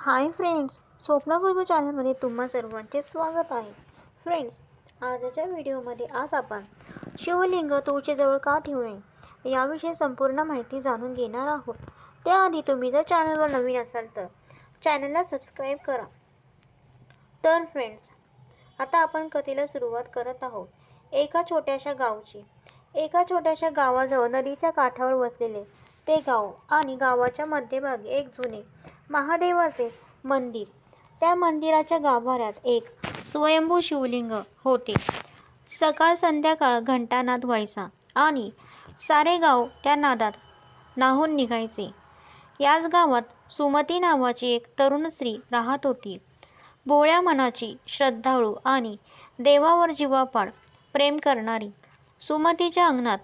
Hi friends, Swapna गुरु चॅनलमध्ये तुम्हा सर्वांचे स्वागत आहे. फ्रेंड्स, आजच्या व्हिडिओमध्ये आज आपण शिवलिंग तुळशीजवळ का ठेवू नये याविषयी संपूर्ण माहिती जाणून घेणार आहोत. त्याआधी तुम्ही जर चॅनलवर नवीन असाल तर चॅनलला सबस्क्राईब करा. तर फ्रेंड्स, आता आपण कथेला सुरुवात करत आहोत. एका छोट्याशा गावाजवळ नदीच्या काठावर वसलेले ते गाव आणि गावाच्या मध्यभागी एक जुने महादेवाचे मंदिर. त्या मंदिराच्या गाभाऱ्यात एक स्वयंभू शिवलिंग होते. सकाळ संध्याकाळ घंटानाद व्हायचा आणि सारे गाव त्या नादात न्हाऊन निघायचे. याच गावात सुमती नावाची एक तरुण स्त्री राहत होती. भोळ्या मनाची, श्रद्धाळू आणि देवावर जीवापाड प्रेम करणारी. सुमतीच्या अंगणात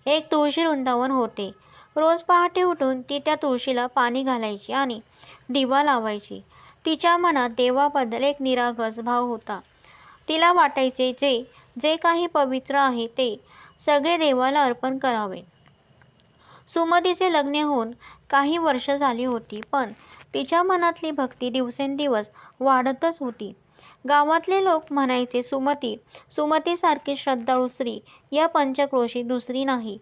एक तुळशी वृंदावन होते. रोज पहाटे उठून ती त्या तुळशीला पाणी घालायची आणि दिवा लावायची. तिच्या मनात देवाबद्दल एक निरागस भाव होता. तिला वाटायचे जे काही पवित्र आहे ते सगळे देवाला अर्पण करावे. सुमतीचे लग्न होऊन काही वर्ष झाली होती, पण तिच्या मनातली भक्ती दिवसेंदिवस वाढतच होती. गावातले लोक म्हणायचे, सुमतीसारखी श्रद्धाळू स्त्री या पंचक्रोशीत दुसरी नाही.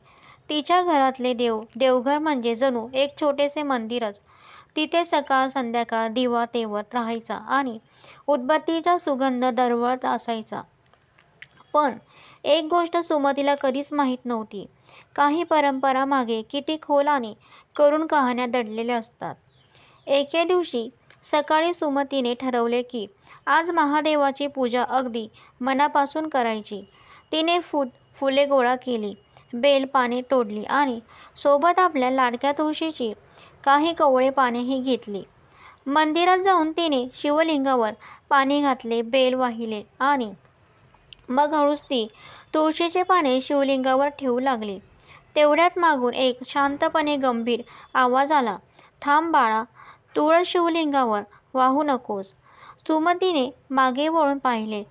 तिच्या घरातले देवघर म्हणजे जणू एक छोटेसे मंदिरच. तिथे सकाळ संध्याकाळ दिवा तेवत राहायचा आणि उदबत्तीचा सुगंध दरवळत असायचा. पण एक गोष्ट सुमतीला कधीच माहीत नव्हती. काही परंपरा मागे किती खोल आणि करुण कहाण्या दडलेल्या असतात. एके दिवशी सकाळी सुमतीने ठरवले की आज महादेवाची पूजा अगदी मनापासून करायची. तिने फुले गोळा केली, बेल पाने तोडली आणि सोबत आपल्या लाडक्या तुळशीची काही कवळे पानेही घेतली. मंदिरात जाऊन तिने शिवलिंगावर पाणी घातले, बेल वाहिले आणि मग हळूच ती तुळशीची पाने शिवलिंगावर ठेवू लागली. तेवढ्यात मागून एक शांतपणे गंभीर आवाज आला, थांब बाळा, तुळस शिवलिंगावर वाहू नकोस. सुमतीने मागे वळून पाहिले.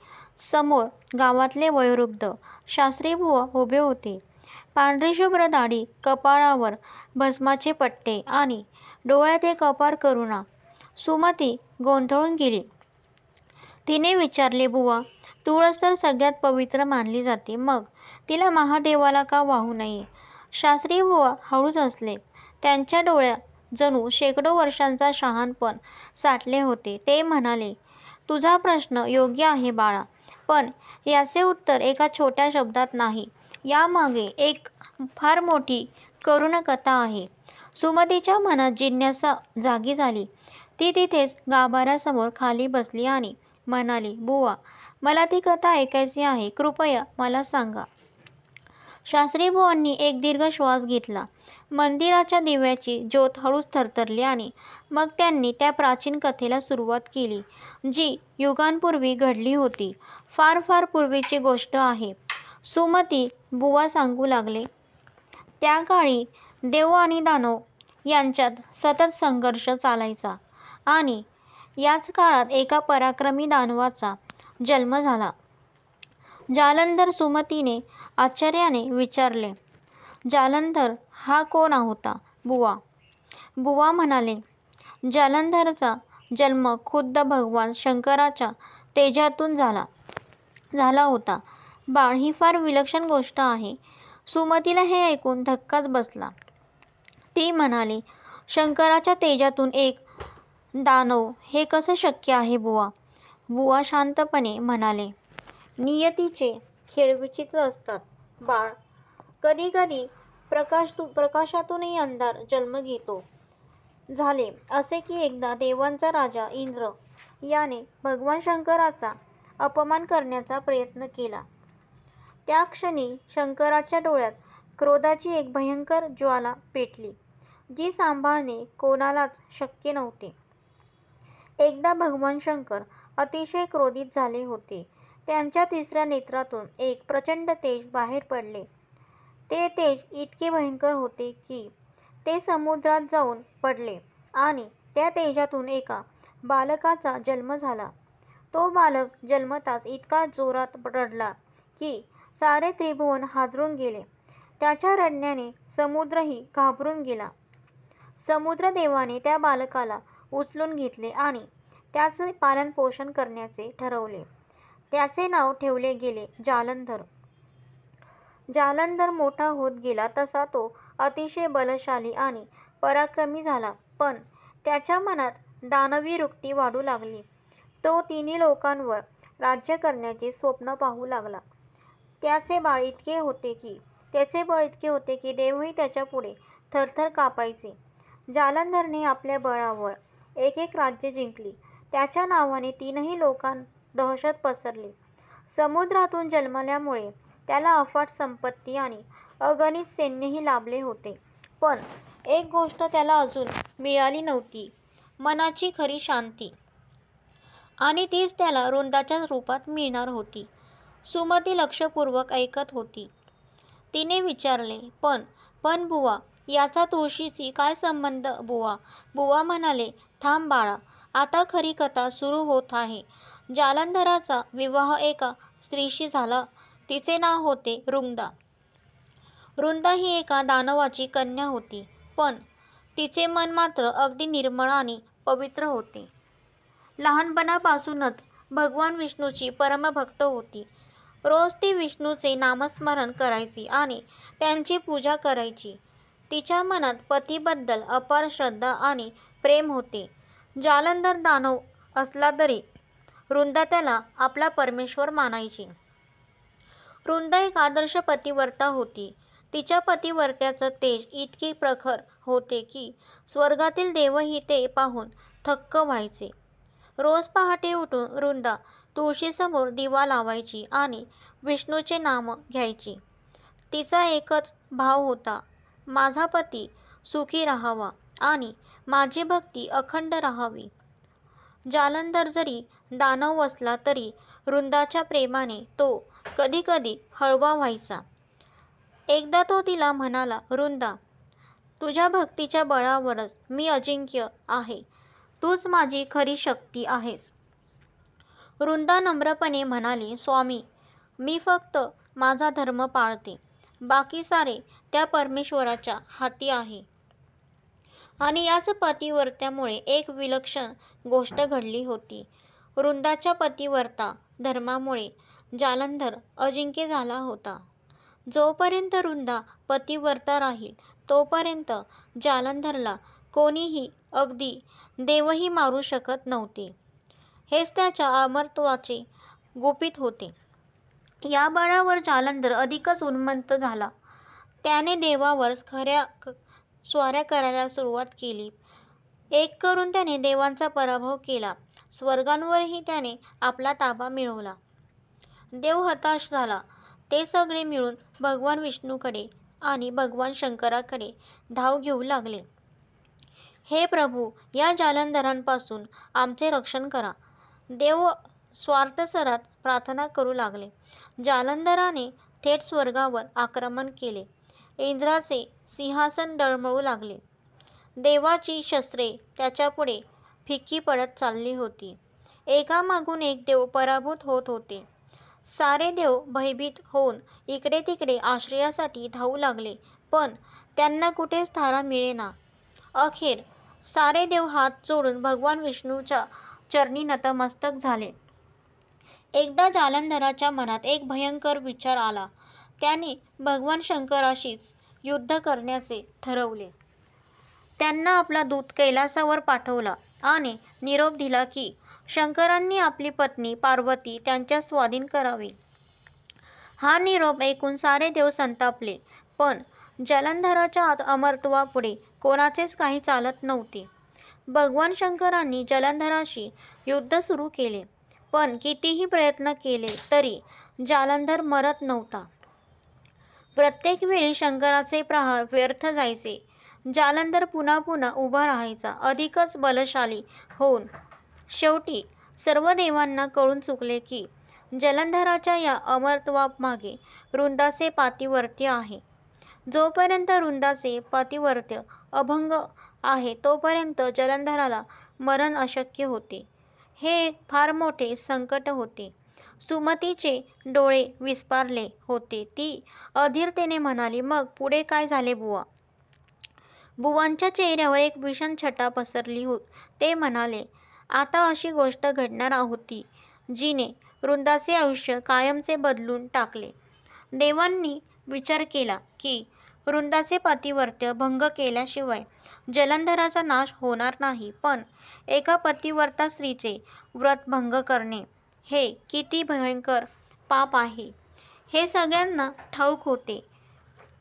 समोर गावातले वयोवृद्ध शास्त्रीबुवा उभे होते. पांढरी शुभ्र दाढी, कपाळावर भस्माचे पट्टे आणि डोळ्यात एक अपार करुणा. सुमती गोंधळून गेली. तिने विचारले, बुवा, तुळस तर सगळ्यात पवित्र मानली जाते, मग तिला महादेवाला का वाहू नये? शास्त्रीबुवा हळूच हसले. त्यांच्या डोळ्यात जणू शेकडो वर्षांचा शहाणपण साठले होते. ते म्हणाले, तुझा प्रश्न योग्य आहे बाळा, पण याचे उत्तर एका छोट्या शब्दात नाही. यामागे एक फार मोठी करुण कथा आहे. सुमतीच्या मनात जिज्ञासा जागी झाली. ती तिथेच गाभाऱ्यासमोर खाली बसली आणि म्हणाली, बुवा, मला ती कथा ऐकायची आहे, कृपया मला सांगा. शास्त्रीबुवांनी एक दीर्घ श्वास घेतला. मंदिराच्या दिव्याची ज्योत हळूच थरथरली आणि मग त्यांनी त्या प्राचीन कथेला सुरुवात केली, जी युगांपूर्वी घडली होती. फार फार पूर्वीची गोष्ट आहे. सुमती बुवा सांगू लागले. त्या काळी देव आणि दानव यांच्यात सतत संघर्ष चालायचा आणि याच काळात एका पराक्रमी दानवाचा जन्म झाला. जालंधर. सुमतीने आश्चर्याने विचारले, जालंधर हा कोण होता बुवा? बुवा म्हणाले, जालंधरचा जन्म खुद्द भगवान शंकराच्या तेजातून झाला होता. बाळ, ही फार विलक्षण गोष्ट आहे. सुमतीला हे ऐकून धक्काच बसला. ती म्हणाली, शंकराच्या तेजातून एक दानव, हे कसं शक्य आहे बुवा? बुवा शांतपणे म्हणाले, नियतीचे खेळ विचित्र असतात बाळ. कधी कधी प्रकाशातूनही अंधार जन्म घेतो. झाले असे की एकदा देवांचा राजा इंद्र याने भगवान शंकराचा अपमान करण्याचा प्रयत्न केला. त्या क्षणी शंकराच्या डोळ्यात क्रोधाची एक भयंकर ज्वाला पेटली, जी सांभाळणे कोणालाच शक्य नव्हते. एकदा भगवान शंकर अतिशय क्रोधित झाले होते. त्यांच्या तिसऱ्या नेत्रातून एक प्रचंड तेज बाहेर पडले. ते तेज इतके भयंकर होते की ते समुद्रात जाऊन पडले आणि त्या तेजातून एका बालकाचा जन्म झाला. तो बालक जन्मताच इतका जोरात रडला की सारे त्रिभुवन हादरून गेले. त्याच्या रडण्याने समुद्रही घाबरून गेला. समुद्रदेवाने त्या बालकाला उचलून घेतले आणि त्याचे पालनपोषण करण्याचे ठरवले. त्याचे नाव ठेवले गेले जालंधर. जालंधर मोठा होत गेला तसा तो अतिशय बलशाली आणि पराक्रमी झाला, पण त्याच्या मनात दानवी वृत्ती वाढू लागली. तो तिन्ही लोकांवर राज्य करण्याचे स्वप्न पाहू लागला. त्याचे बळ इतके होते की देवही त्याच्यापुढे थरथर कापायचे. जालंधरने आपल्या बळावर एक एक राज्य जिंकली. त्याच्या नावाने तीनही लोकांत दहशत पसरली. समुद्रातून जन्मल्यामुळे त्याला अफाट संपत्ती आणि अगणित सैन्यही लाभले होते. पण एक गोष्ट त्याला अजून मिळाली नव्हती, मनाची खरी शांती. आणि तीच त्याला वृंदाच्या रूपात मिळणार होती. सुमती लक्षपूर्वक ऐकत होती. तिने विचारले, पण बुवा, याचा तुळशीशी काय संबंध बुवा? बुवा म्हणाले, थांब बाळा, आता खरी कथा सुरू होत आहे. जालंधराचा विवाह एका स्त्रीशी झाला. तिचे नाव होते रुंदा. रुंदा ही एका दानवाची कन्या होती, पण तिचे मन मात्र अगदी निर्मळ आणि पवित्र होते. लहानपणापासूनच भगवान विष्णूची परमभक्त होती. रोज ती विष्णूचे नामस्मरण करायची आणि त्यांची पूजा करायची. तिच्या मनात पतीबद्दल अपार श्रद्धा आणि प्रेम होते. जालंधर दानव असला तरी रुंदा त्याला आपला परमेश्वर मानायची. रुंदा एक आदर्श पतिव्रता होती. तिच्या पतिव्रत्याचं तेज इतके प्रखर होते की स्वर्गातील देवही ते पाहून थक्क व्हायचे. रोज पहाटे उठून रुंदा तुळशीसमोर दिवा लावायची आणि विष्णूचे नाम घ्यायची. तिचा एकच भाव होता, माझा पती सुखी राहावा आणि माझी भक्ती अखंड राहावी. जालंधर जरी दानव असला तरी रुंदाच्या प्रेमाने तो कधी कधी हळवा व्हायचा. एकदा तो तिला म्हणाला, रुंदा, तुझ्या भक्तीच्या बळावरच मी अजिंक्य आहे. तूच माझी खरी शक्ती आहेस. रुंदा नम्रपणे म्हणाली, स्वामी, मी फक्त माझा धर्म पाळते. बाकी सारे त्या परमेश्वराच्या हाती आहे. आणि याच पतिव्रत्यामुळे एक विलक्षण गोष्ट घडली होती. रुंदाच्या पतिव्रता धर्मामुळे जालंधर अजिंक्य झाला होता. जोपर्यंत रुंदा पतिव्रता राहील तोपर्यंत जालंधरला कोणीही, अगदी देवही मारू शकत नव्हते. हेच त्याच्या अमरत्वाचे गुपित होते. या बळावर जालंधर अधिकच उन्मत्त झाला. त्याने देवावर खऱ्या स्वाऱ्या करायला सुरुवात केली. एक करून त्याने देवांचा पराभव केला. स्वर्गांवरही त्याने आपला ताबा मिळवला. देव हताश झाला. ते सगळे मिळून भगवान विष्णूकडे आणि भगवान शंकराकडे धाव घेऊ लागले. हे प्रभू, या जालंधरांपासून आमचे रक्षण करा. देव स्वार्थसरात प्रार्थना करू लागले. जालंधराने थेट स्वर्गावर आक्रमण केले. इंद्राचे सिंहासन डळमळू लागले. देवाची शस्त्रे त्याच्यापुढे फिक्की पडत चालली होती. एकामागून एक देव पराभूत होत होते. सारे देव भयभीत होऊन इकडे तिकडे आश्रयासाठी धावू लागले, पण त्यांना कुठेच थारा मिळेना. अखेर सारे देव हात जोडून भगवान विष्णूच्या चरणी नतमस्तक झाले. एकदा जालंधराच्या मनात एक भयंकर विचार आला. त्याने भगवान शंकराशीच युद्ध करण्याचे ठरवले. त्यांना आपला दूत कैलासावर पाठवला आणि निरोप दिला की शंकरांनी आपली पत्नी पार्वती त्यांच्या स्वाधीन करावी. हा निरोप ऐकून सारे देव संतापले, पण जालंधराच्या अमरत्वापुढे कोणाचेच काही चालत नव्हते. भगवान शंकरांनी जालंधराशी युद्ध सुरू केले, पण कितीही प्रयत्न केले तरी जालंधर मरत नव्हता. प्रत्येक वेळी शंकराचे प्रहार व्यर्थ जायचे. जालंधर पुन्हा पुन्हा उभा राहायचा, अधिकच बलशाली होऊन. शेवटी सर्व देवांना कळून चुकले की जालंधराच्या या अमरत्वामागे रुंदाचे पातिव्रत्य आहे. जोपर्यंत रुंदाचे पातिव्रत्य अभंग आहे तोपर्यंत जालंधराला मरण अशक्य होते. हे एक फार मोठे संकट होते. सुमतीचे डोळे विस्फारले होते. ती अधीरतेने म्हणाली, मग पुढे काय झाले बुवा? बुवांच्या चेहऱ्यावर एक भीषण छटा पसरली ते म्हणाले, आता अशी गोष्ट घडणार होती जिने वृंदाचे आयुष्य कायमचे बदलून टाकले. देवांनी विचार केला की वृंदाचे पतिव्रत्य भंग केल्याशिवाय जलंधराचा नाश होणार नाही, पण एका पतिव्रता स्त्रीचे व्रत भंग करणे हे किती भयंकर पाप आहे हे सगळ्यांना ठाऊक होते.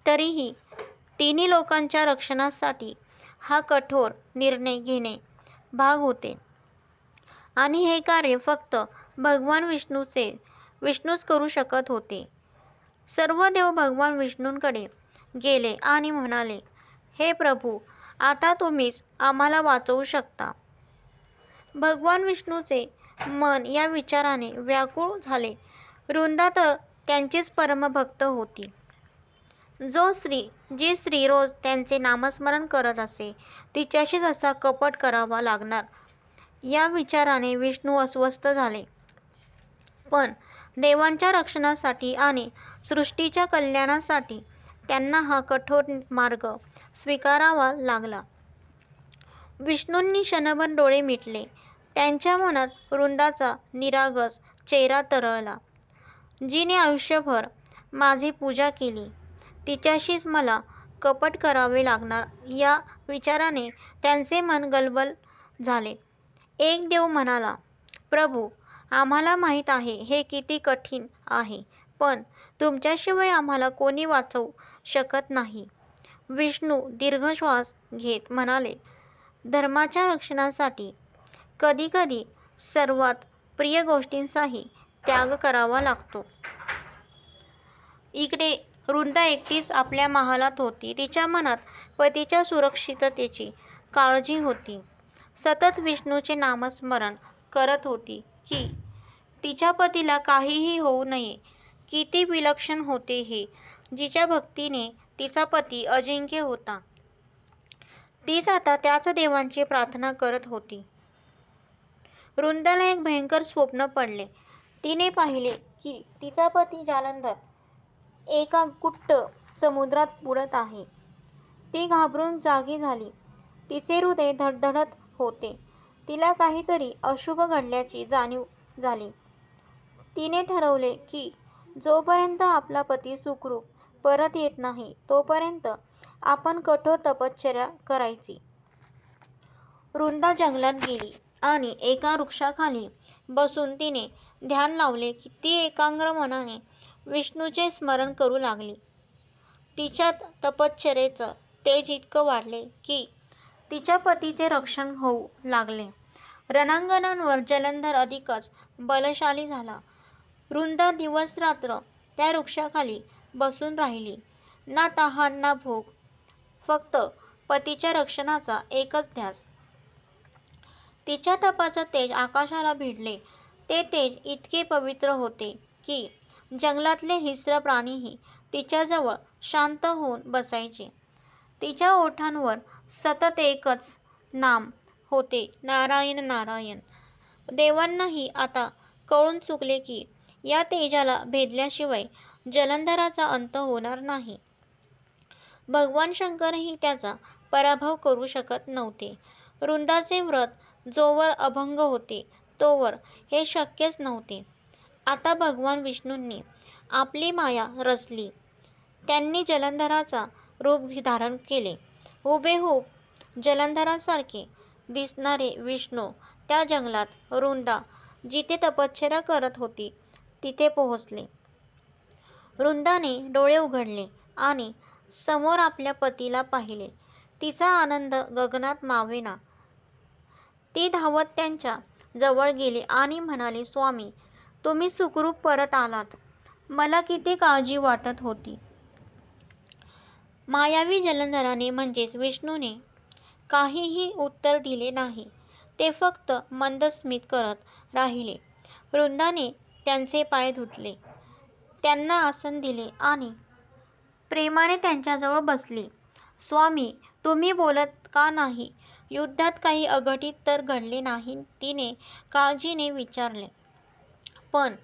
तरीही तिन्ही लोकांच्या रक्षणासाठी हा कठोर निर्णय घेणे भाग होते. आणि हे कार्य फक्त भगवान विष्णूच करू शकत होते. सर्व देव भगवान विष्णूंकडे गेले आणि म्हणाले, हे प्रभू, आता तुम्हीच आम्हाला वाचवू शकता. भगवान विष्णूचे मन या विचाराने व्याकुळ झाले. वृंदा तर त्यांचीच परमभक्त होती. जी स्त्री रोज त्यांचे नामस्मरण करत असे, तिच्याशीच असा कपट करावा लागणार या विचाराने विष्णू अस्वस्थ झाले. पण देवांच्या रक्षणासाठी आणि सृष्टीच्या कल्याणासाठी त्यांना हा कठोर मार्ग स्वीकारावा लागला. विष्णूंनी क्षणभर डोळे मिटले. त्यांच्या मनात वृंदाचा निरागस चेहरा तरळला. जिने आयुष्यभर माझी पूजा केली, तिच्याशीच मला कपट करावे लागणार या विचाराने त्यांचे मन गलबल झाले. एक देव म्हणाला, प्रभू, आम्हाला माहीत आहे हे किती कठीण आहे, पण तुमच्याशिवाय आम्हाला कोणी वाचवू शकत नाही. विष्णू दीर्घ श्वास घेत म्हणाले, धर्माच्या रक्षणासाठी कधीकधी सर्वात प्रिय गोष्टींचाही त्याग करावा लागतो. इकडे वृंदा एकटीच आपल्या महालात होती. तिच्या मनात पतीच्या सुरक्षिततेची काळजी होती. सतत विष्णूचे नामस्मरण करत होती की तिच्या पतीला काहीही होऊ नये. किती विलक्षण होते हे, जिच्या भक्तीने तिचा पती अजिंक्य होता, तीच आता त्याच देवांची प्रार्थना करत होती. वृंदाला एक भयंकर स्वप्न पडले. तिने पाहिले की तिचा पती जालंधर एका गुप्त समुद्रात बुडत आहे. ती घाबरून जागी झाली. तिचे हृदय धडधडत होते. तिला काहीतरी अशुभ घडल्याची जाणीव झाली. तिने ठरवले की जोपर्यंत आपला पती सुखरूप परत येत नाही, तोपर्यंत आपण कठोर तपश्चर्या करायची. वृंदा जंगलात गेली आणि एका वृक्षाखाली बसून तिने ध्यान लावले. ती एकाग्र मनाने विष्णूचे स्मरण करू लागली. तिच्यात तपश्चर्येचं तेज इतकं वाढले की तिच्या पतीचे रक्षण होऊ लागले. रणांगणावर जलंधर अधिकच बलशाली झाला. वृंदा दिवसरात्र त्या वृक्षाखाली बसून राहिली. ना तहान ना भूक, फक्त पतीच्या रक्षणाचा एकच ध्यास. तिच्या तपाचं तेज आकाशाला भिडले. ते तेज इतके पवित्र होते की जंगलातले हिंस्र प्राणीही तिच्याजवळ शांत होऊन बसायचे. तिच्या ओठांवर सतत एकच नाम होते, नारायण नारायण. देवांनाही आता कळून चुकले की या तेजाला भेदल्याशिवाय जलंधराचा अंत होणार नाही. भगवान शंकरही त्याचा पराभव करू शकत नव्हते. वृंदाचे व्रत जोवर अभंग होते तोवर हे शक्यच नव्हते. आता भगवान विष्णूंनी आपली माया रचली. त्यांनी जलंधराचा रूप धारण केले. हुबेहूब जलंधरासारखे दिसणारे विष्णू त्या जंगलात वृंदा जिथे तपश्चर्या करत होती तिथे पोहोचले. वृंदाने डोळे उघडले आणि समोर आपल्या पतीला पाहिले. तिचा आनंद गगनात मावेना. ती धावत त्यांच्या जवळ गेली आणि म्हणाली, स्वामी, तुम्ही सुखरूप परत आलात. मला किती काळजी वाटत होती. मायावी जलंधराने म्हणजेच विष्णूने काहीही उत्तर दिले नाही. ते फक्त मंद स्मित करत राहिले. वृंदाने त्यांचे पाय धुतले, त्यांना आसन दिले आणि प्रेमाने त्यांच्याजवळ बसली. स्वामी, तुम्ही बोलत का नाही? युद्धात काही अघटित तर घडले नाही? तिने काळजीने विचारले. पण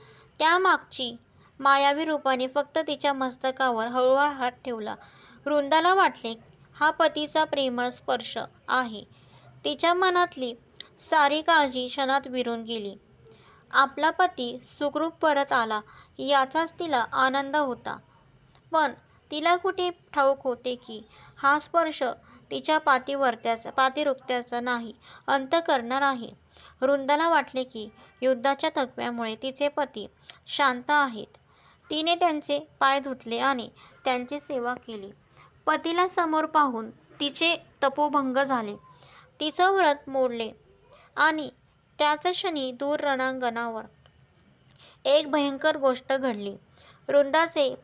त्यामागची मायावी रूपाने फक्त तिच्या मस्तकावर हळूवार हात ठेवला. वृंदाला वाटले, हा पतीचा प्रेमळ स्पर्श आहे. तिच्या मनातली सारी काळजी क्षणात विरून गेली. आपला पती सुखरूप परत आला याचाच तिला आनंद होता. पण तिला कुठे ठाऊक होते की हा स्पर्श तिच्या पातिवृत्याचा नाही, अंत करणार आहे. वृंदाला वाटले की युद्धाच्या थकव्यामुळे तिचे पती शांत आहेत. तिने त्यांचे पाय धुतले आणि त्यांची सेवा केली. पतीला समोर पाहून तिचे तपोभंग झाले. तिचं व्रत मोडले आणि त्याच क्षणी दूर रणांगणावर एक भयंकर गोष्ट घडली. वृंदाचे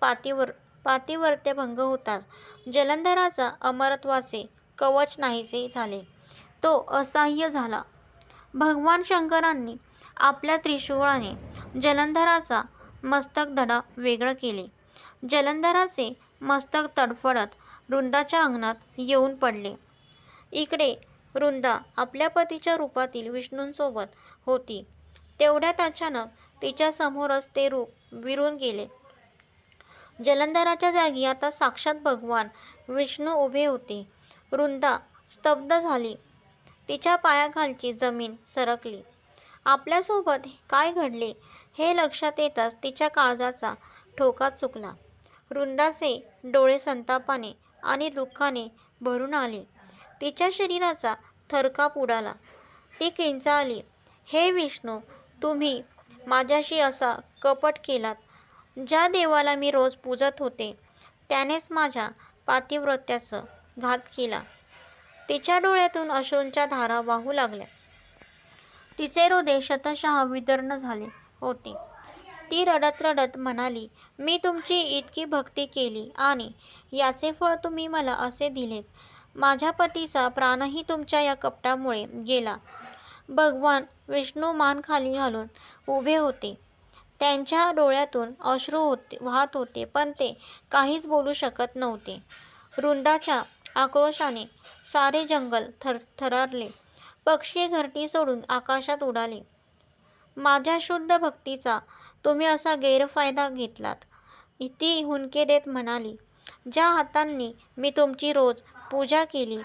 पातिव्रत्य भंग होताच जलंधराचा अमरत्वाचे कवच नाहीसे झाले. तो असह्य झाला. भगवान शंकरांनी आपल्या त्रिशूळाने जलंधराचा मस्तक धडा वेगळे केले. जलंधराचे मस्तक तडफडत वृंदाच्या अंगणात येऊन पडले. इकडे वृंदा आपल्या पतीच्या रूपातील विष्णूंसोबत होती. तेवढ्यात अचानक तिच्या समोरच ते रूप विरून गेले. जलंधराच्या जागी आता साक्षात भगवान विष्णू उभे होते. वृंदा स्तब्ध झाली. तिच्या पायाखालची जमीन सरकली. आपल्यासोबत काय घडले हे लक्षात येताच तिच्या काळजाचा ठोका चुकला. वृंदाचे डोळे संतापाने आणि दुःखाने भरून आले. तिच्या शरीराचा थरकाप उडाला. ती किंचाळली, हे विष्णू, तुम्ही माझ्याशी असा कपट केलात. ज्या देवाला मी रोज पूजत होते त्यानेच माझ्या पातिव्रत्याचा घात केला. तिच्या डोळ्यातून अश्रूंच्या धारा वाहू लागल्या. तिचे हृदय शतशः विदीर्ण झाले होते. ती रडत रडत म्हणाली, मी तुमची इतकी भक्ती केली आणि याचे फळ तुम्ही मला असे दिलेत. माझ्या पतीचा प्राणही तुमच्या या कपटामुळे गेला. भगवान विष्णू मान खाली घालून उभे होते. त्यांच्या डोळ्यातून अश्रू वाहत होते, पण ते काहीच बोलू शकत नव्हते. वृंदाच्या आक्रोशाने सारे जंगल थरथरले. पक्षी घरटी सोडून आकाशात उडाले. माझ्या शुद्ध भक्तीचा तुम्ही असा गैरफायदा घेतलात. ती हुंदके देत म्हणाली, ज्या हातांनी मी तुमची रोज पूजा केली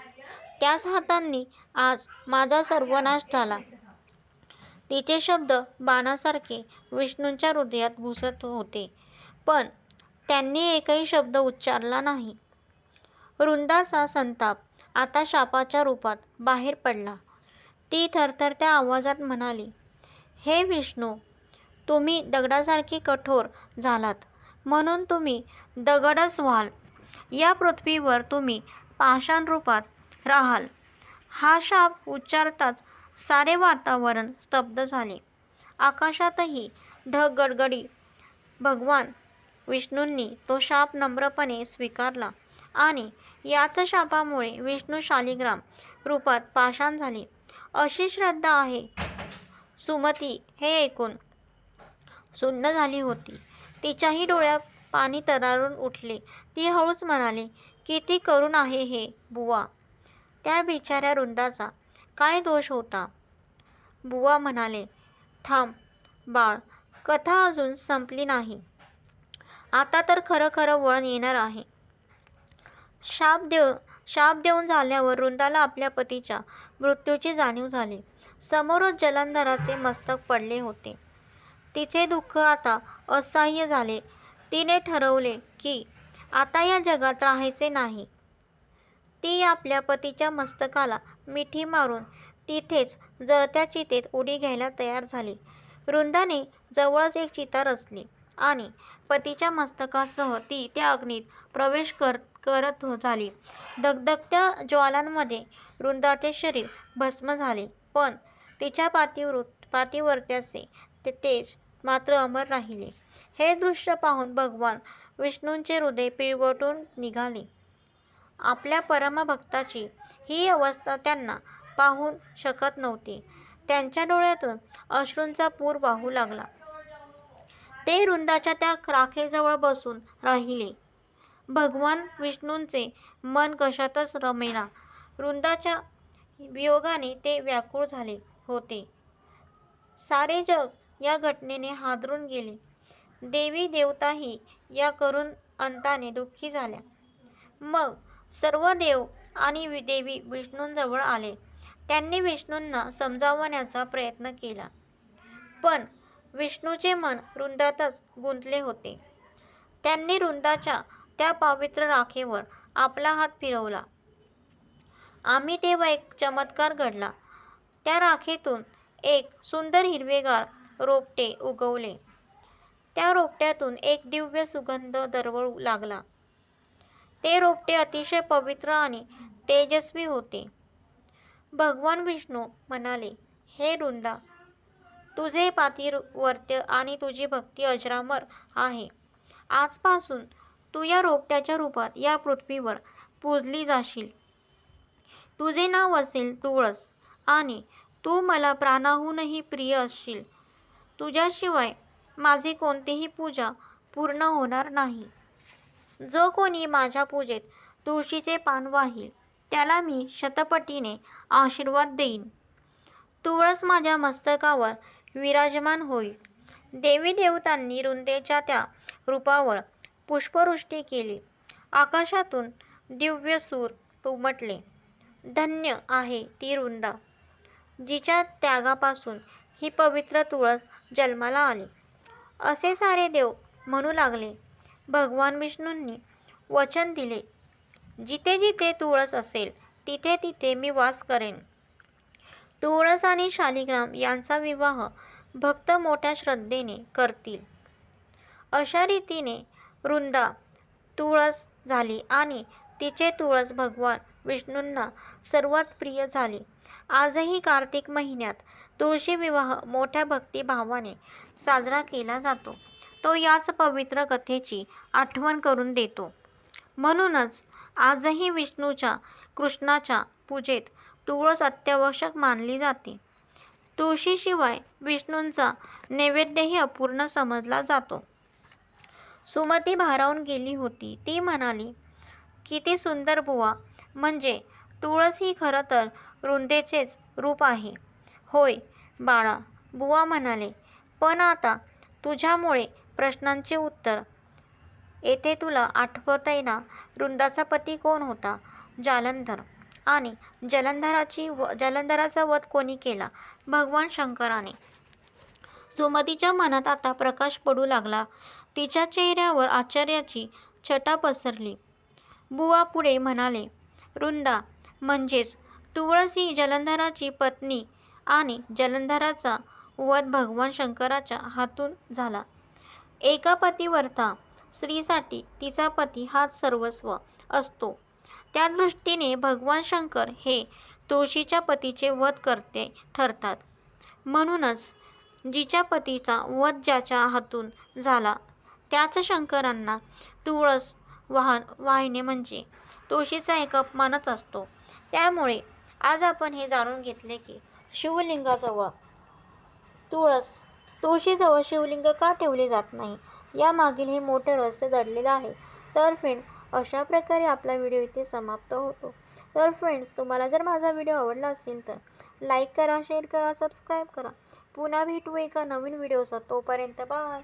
त्याच हातांनी आज माझा सर्वनाश झाला. तिचे शब्द बाणासारखे विष्णूंच्या हृदयात घुसत होते, पण त्यांनी एकही शब्द उच्चारला नाही. वृंदाचा संताप आता शापाच्या रूपात बाहेर पडला. ती थरथरत्या आवाजात म्हणाली, हे विष्णू, तुम्ही दगडासारखे कठोर झालात म्हणून तुम्ही दगडच व्हाल. या पृथ्वीवर तुम्ही पाषाण रूपात राहाल. हा शाप उच्चारताच सारे वातावरण स्तब्ध झाले. आकाशातही ढग गडगडी. भगवान विष्णूंनी तो शाप नम्रपणे स्वीकारला आणि याच शापामुळे विष्णू शालिग्राम रूपात पाषाण झाले. अशी श्रद्धा आहे. सुमती हे ऐकून सुन्न झाली होती. तिच्याही डोळ्यात पाणी तरारून उठले. ती हळूच म्हणाली, किती करुण आहे हे बुवा. त्या बिचाऱ्या वृंदाचा काय दोष होता. बुवा म्हणाले, थांब बाळ, कथा अजून संपली नाही. आता तर खरं खरं वळण येणार आहे. शाप देऊन झाल्यावर वृंदाला आपल्या पतीच्या मृत्यूची जाणीव झाली. समोरच जलंधराचे मस्तक पडले होते. तिचे दुःख आता असह्य झाले. तिने ठरवले की आता या जगात राहायचे नाही. ती आपल्या पतीच्या मस्तकाला मिठी मारून तिथेच जळत्या चितेत उडी घ्यायला तयार झाली. वृंदाने जवळच एक चिता रचली आणि पतीच्या मस्तकासह ती त्या अग्नीत प्रवेश करत झाली. धगधगत्या ज्वालांमध्ये वृंदाचे शरीर भस्म झाले, पण तिच्या पातिव्रत्याचे तेज मात्र अमर राहिले. हे दृश्य पाहून भगवान विष्णूंचे हृदय पिळवटून निघाले. आपल्या परमभक्ताची ही अवस्था त्यांना पाहू शकत नव्हते. त्यांच्या डोळ्यातून अश्रूंचा पूर वाहू लागला. ते वृंदाच्या त्या राखेजवळ बसून राहिले. भगवान विष्णूंचे मन कशातच रमेना. वृंदाच्या वियोगाने ते व्याकुळ झाले होते. सारे जग या घटनेने हादरून गेले. देवी देवताही या करुण अंताने दुःखी झाल्या. मग सर्व देव आणि देवी विष्णूंजवळ आले. त्यांनी विष्णूंना समजावण्याचा प्रयत्न केला, पण विष्णूचे मन रुंदातच गुंतले होते. त्यांनी रुंदाच्या त्या पवित्र राखेवर आपला हात फिरवला आणि तेव्हा एक चमत्कार घडला. त्या राखेतून एक सुंदर हिरवेगार रोपटे उगवले. त्या रोपट्यातून एक दिव्य सुगंध दरवळू लागला. ते रोपटे अतिशय पवित्र आणि तेजस्वी होते. भगवान विष्णू म्हणाले, हे रुंदा, तुझे पातिव्रत्य आणि तुझी भक्ती अजरामर आहे. आजपासून तू या रोपट्याच्या रूपात या पृथ्वीवर पूजली जाशील. तुझे नाव असेल तुळस आणि तू मला प्राणाहूनही प्रिय असशील. तुझ्याशिवाय माझी कोणतीही पूजा पूर्ण होणार नाही. जो कोणी माझ्या पूजेत तुळशीचे पान वाहील, त्याला मी शतपटीने आशीर्वाद देईन. तुळस माझ्या मस्तकावर विराजमान होईल. देवी देवतांनी रुंदेच्या त्या रूपावर पुष्पवृष्टी केली. आकाशातून दिव्य सूर उमटले. धन्य आहे ती रुंदा, जिच्या त्यागापासून ही पवित्र तुळस जन्माला आली, असे सारे देव म्हणू लागले. भगवान विष्णूंनी वचन दिले, जिथे जिथे तुळस असेल तिथे तिथे मी वास करेन. तुळस आणि शालिग्राम यांचा विवाह भक्त मोठ्या श्रद्धेने करतील. अशा रीतीने रुंदा तुळस झाली आणि तिचे तुळस भगवान विष्णूंना सर्वात प्रिय झाले. आजही कार्तिक महिन्यात तुळशी विवाह मोठ्या भक्तिभावाने साजरा केला जातो. तो याच पवित्र कथेची आठवण करून देतो. म्हणूनच आजही विष्णूच्या कृष्णाच्या पूजेत तुळस अत्यावश्यक मानली जाते. तुळशीशिवाय विष्णूंचा नैवेद्यही अपूर्ण समजला जातो. सुमती भारावून गेली होती. ती म्हणाली, किती सुंदर बुवा, म्हणजे तुळस ही खरं तर रुंदेचेच रूप आहे. होय बाळा, बुवा म्हणाले. पण आता तुझ्यामुळे प्रश्नांचे उत्तर येते. तुला आठवतंय ना, रुंदाचा पती कोण होता? जालंधर. आणि जालंधराचा वध कोणी केला? भगवान शंकराने. सुमतीच्या मनात आता प्रकाश पडू लागला. तिच्या चेहऱ्यावर आश्चर्याची छटा पसरली. बुवा पुढे म्हणाले, रुंदा म्हणजेच तुळस ही जालंधराची पत्नी आणि जालंधराचा वध भगवान शंकराच्या हातून झाला. एका पतिव्रता स्त्रीसाठी तिचा पती हाच सर्वस्व असतो. त्या दृष्टीने भगवान शंकर हे तुळशीच्या पतीचे वध करते ठरतात. म्हणूनच जिच्या पतीचा वध ज्याच्या हातून झाला त्याच शंकरांना तुळस वाहिणे म्हणजे तुळशीचा एक अपमानच असतो. त्यामुळे आज आपण हे जाणून घेतले की शिवलिंगाजवळ तुळशीजवळ शिवलिंग का ठेवले जात नाही, यामागील हे मोठे रहस्य दडलेले आहे. तर फ्रेंड्स, अशा प्रकारे आपला व्हिडिओ इथे समाप्त होतो. तर फ्रेंड्स, तुम्हाला जर माझा व्हिडिओ आवडला असेल तर लाईक करा, शेअर करा, सबस्क्राईब करा. पुन्हा भेटू एका नवीन व्हिडिओसह. तोपर्यंत बाय.